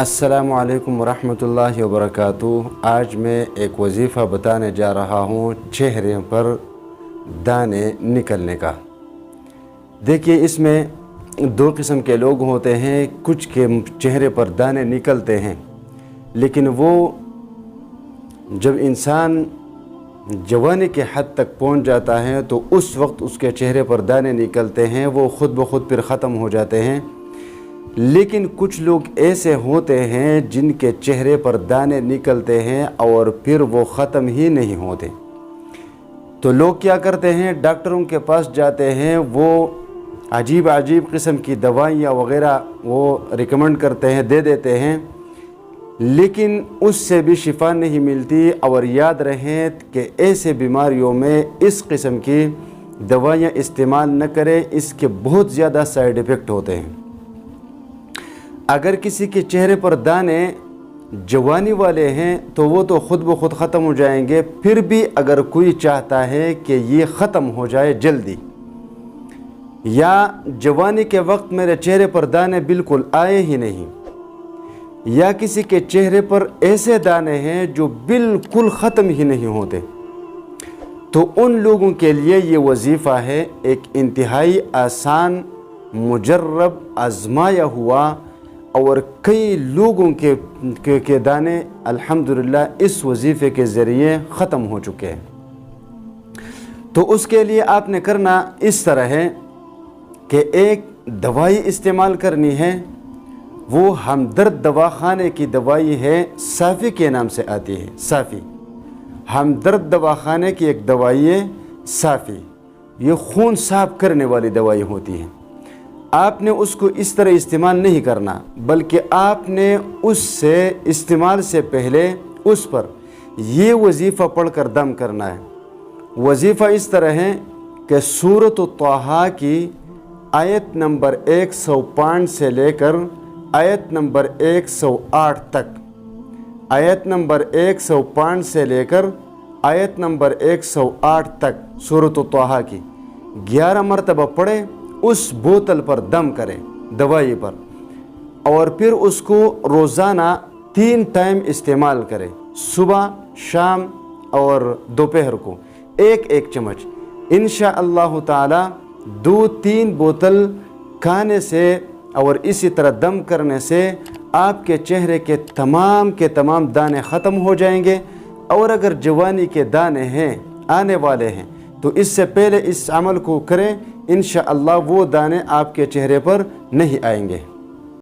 अस्सलामु अलैकुम वरहमतुल्लाहि वबरकातुहू। आज मैं एक वजीफ़ा बताने जा रहा हूँ चेहरे पर दाने निकलने का। देखिए, इसमें दो किस्म के लोग होते हैं। कुछ के चेहरे पर दाने निकलते हैं, लेकिन वो जब इंसान जवानी के हद तक पहुँच जाता है तो उस वक्त उसके चेहरे पर दाने निकलते हैं, वो ख़ुद ब खुद फिर ख़त्म हो जाते हैं। लेकिन कुछ लोग ऐसे होते हैं जिनके चेहरे पर दाने निकलते हैं और फिर वो ख़त्म ही नहीं होते। तो लोग क्या करते हैं, डॉक्टरों के पास जाते हैं, वो अजीब अजीब किस्म की दवाइयाँ वग़ैरह वो रिकमेंड करते हैं, दे देते हैं, लेकिन उससे भी शिफा नहीं मिलती। और याद रहे कि ऐसे बीमारियों में इस किस्म की दवाइयाँ इस्तेमाल न करें, इसके बहुत ज़्यादा साइड इफ़ेक्ट होते हैं। अगर किसी के चेहरे पर दाने जवानी वाले हैं तो वो तो ख़ुद ब खुद ख़त्म हो जाएंगे। फिर भी अगर कोई चाहता है कि ये ख़त्म हो जाए जल्दी, या जवानी के वक्त मेरे चेहरे पर दाने बिल्कुल आए ही नहीं, या किसी के चेहरे पर ऐसे दाने हैं जो बिल्कुल ख़त्म ही नहीं होते, तो उन लोगों के लिए ये वजीफ़ा है। एक इंतहाई आसान, मुजर्रब, आज़माया हुआ और कई लोगों के दाने अल्हम्दुलिल्लाह इस वजीफ़े के ज़रिए ख़त्म हो चुके हैं। तो उसके लिए आपने करना इस तरह है कि एक दवाई इस्तेमाल करनी है। वो हमदर्द दवाखाने की दवाई है, साफ़ी के नाम से आती है। साफ़ी हमदर्द दवाखाने की एक दवाई है साफ़ी। ये खून साफ़ करने वाली दवाई होती है। आपने उसको इस तरह इस्तेमाल नहीं करना, बल्कि आपने उससे इस्तेमाल से पहले उस पर ये वजीफ़ा पढ़कर दम करना है। वजीफ़ा इस तरह है कि सूरत ताहा की आयत नंबर 105 से लेकर आयत नंबर 108 तक, आयत नंबर 105 से लेकर आयत नंबर 108 तक सूरत ताहा की 11 मरतबा पढ़े, उस बोतल पर दम करें दवाई पर, और फिर उसको रोज़ाना 3 टाइम इस्तेमाल करें, सुबह, शाम और दोपहर को 1-1 चम्मच। इंशाअल्लाह ताला 2-3 बोतल खाने से और इसी तरह दम करने से आपके चेहरे के तमाम दाने ख़त्म हो जाएंगे। और अगर जवानी के दाने हैं, आने वाले हैं, तो इससे पहले इस अमल को करें, इंशाअल्लाह वो दाने आपके चेहरे पर नहीं आएंगे।